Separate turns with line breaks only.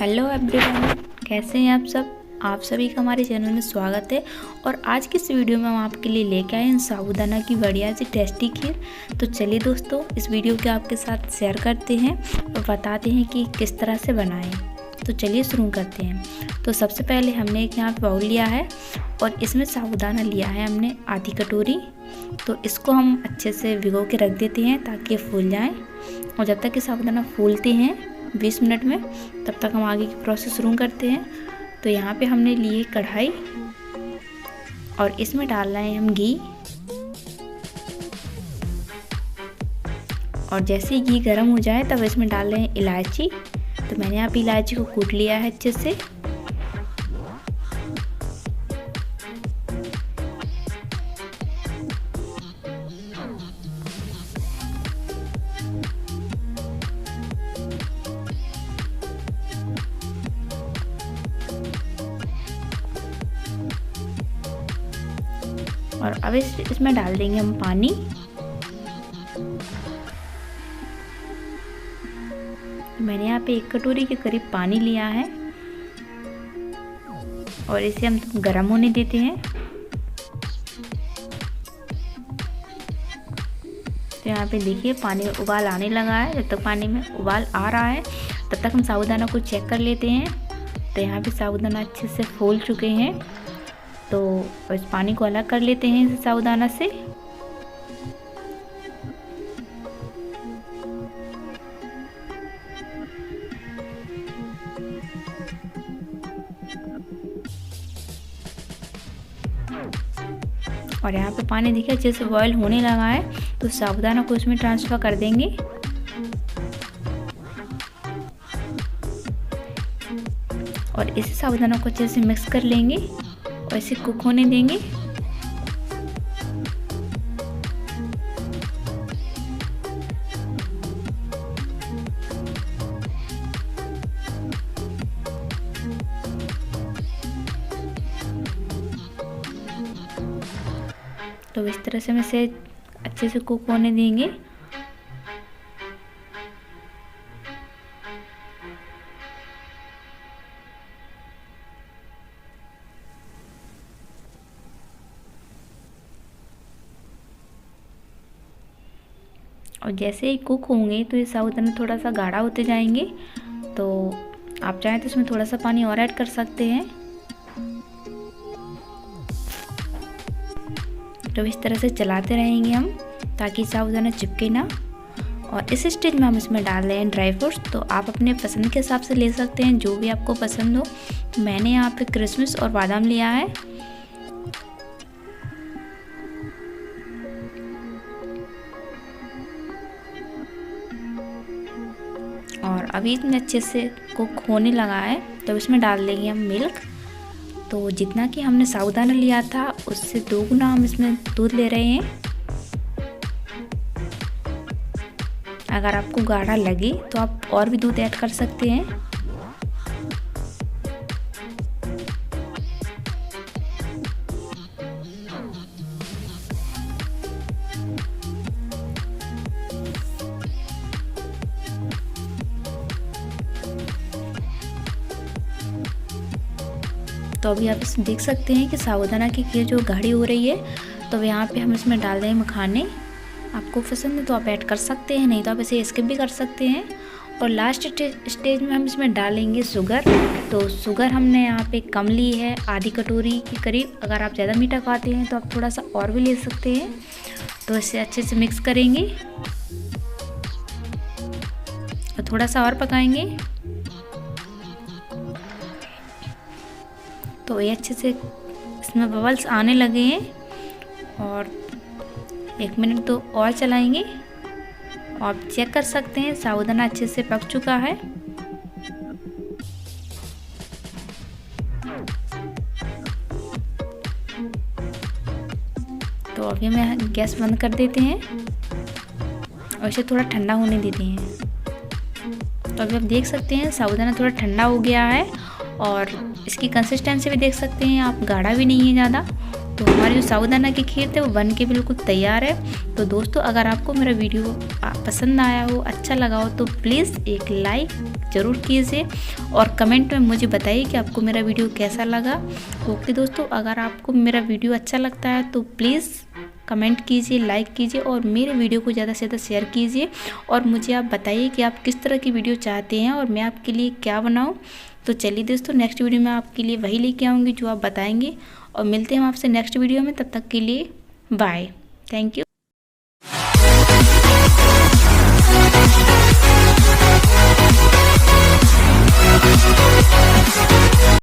Hello everyone, कैसे हैं आप सब। आप सभी का हमारे चैनल में स्वागत है। और आज की इस वीडियो में हम आपके लिए लेके आए हैं साबूदाना की बढ़िया सी टेस्टी खीर। तो चलिए दोस्तों, इस वीडियो के आपके साथ शेयर करते हैं और बताते हैं कि किस तरह से बनाएं। तो चलिए शुरू करते हैं। तो सबसे पहले हमने एक यहाँ बाउल लिया है और इसमें साबूदाना लिया है हमने आधी कटोरी। तो इसको हम अच्छे से भिगो के रख देते हैं ताकि फूल जाएँ। और जब तक कि साबूदाना फूलते हैं 20 मिनट में, तब तक हम आगे की प्रोसेस शुरू करते हैं। तो यहाँ पे हमने लिए कढ़ाई और इसमें डाल रहे हैं हम घी। और जैसे ही घी गर्म हो जाए तब इसमें डाल रहे हैं इलायची। तो मैंने यहाँ पे इलायची को कूट लिया है अच्छे से। और अब इसमें डाल देंगे हम पानी। मैंने यहाँ पे 1 कटोरी के करीब पानी लिया है और इसे हम गर्म होने देते हैं। तो यहाँ पे देखिए पानी में उबाल आने लगा है। जब तक पानी में उबाल आ रहा है तब तक हम साबूदाना को चेक कर लेते हैं। तो यहाँ पे साबूदाना अच्छे से फूल चुके हैं। तो इस पानी को अलग कर लेते हैं इस साबूदाना से। और यहाँ पे पानी देखिए अच्छे से बॉयल होने लगा है। तो साबूदाना को इसमें ट्रांसफ़र कर देंगे। और इस साबूदाना को अच्छे से मिक्स कर लेंगे और इसे कुक होने देंगे। तो इस तरह से हम इसे अच्छे से कुक होने देंगे। और जैसे ही कुक होंगे तो ये साबूदाना थोड़ा सा गाढ़ा होते जाएंगे। तो आप चाहें तो इसमें थोड़ा सा पानी और ऐड कर सकते हैं। तो इस तरह से चलाते रहेंगे हम ताकि साबूदाना चिपके ना। और इस स्टेज में हम इसमें डाल रहे हैं ड्राई फ्रूट्स। तो आप अपने पसंद के हिसाब से ले सकते हैं, जो भी आपको पसंद हो। मैंने यहाँ पे किशमिश और बादाम लिया है। और अभी इतने अच्छे से कुक होने लगा है तो इसमें डाल देंगे हम मिल्क। तो जितना कि हमने साबूदाना लिया था उससे 2 गुना हम इसमें दूध ले रहे हैं। अगर आपको गाढ़ा लगे तो आप और भी दूध ऐड कर सकते हैं। तो अभी आप इसमें देख सकते हैं कि साबूदाना की खीर जो गाढ़ी हो रही है। तो यहाँ पे हम इसमें डाल दें मखाने। आपको पसंद है तो आप ऐड कर सकते हैं, नहीं तो आप इसे स्किप भी कर सकते हैं। और लास्ट स्टेज में हम इसमें डालेंगे शुगर। तो शुगर हमने यहाँ पे कम ली है, आधी कटोरी के करीब। अगर आप ज़्यादा मीठा खाते हैं तो आप थोड़ा सा और भी ले सकते हैं। तो इसे अच्छे से मिक्स करेंगे और थोड़ा सा और पकाएंगे। तो ये अच्छे से इसमें बबल्स आने लगे हैं और 1 मिनट तो और चलाएंगे। आप चेक कर सकते हैं साबूदाना अच्छे से पक चुका है। तो अभी हम गैस बंद कर देते हैं और इसे थोड़ा ठंडा होने देते हैं। तो अभी आप देख सकते हैं साबूदाना थोड़ा ठंडा हो गया है और इसकी कंसिस्टेंसी भी देख सकते हैं आप, गाढ़ा भी नहीं है ज़्यादा। तो हमारी जो साबूदाना की खीर थे वो बन के बिल्कुल तैयार है। तो दोस्तों अगर आपको मेरा वीडियो पसंद आया हो, अच्छा लगा हो तो प्लीज़ एक लाइक ज़रूर कीजिए और कमेंट में मुझे बताइए कि आपको मेरा वीडियो कैसा लगा। ओके दोस्तों, अगर आपको मेरा वीडियो अच्छा लगता है तो प्लीज़ कमेंट कीजिए, लाइक कीजिए और मेरे वीडियो को ज़्यादा से ज़्यादा शेयर कीजिए और मुझे आप बताइए कि आप किस तरह की वीडियो चाहते हैं और मैं आपके लिए क्या बनाऊं। तो चलिए दोस्तों, नेक्स्ट वीडियो में आपके लिए वही लेके आऊँगी जो आप बताएंगे और मिलते हैं हम आपसे नेक्स्ट वीडियो में। तब तक के लिए बाय, थैंक यू।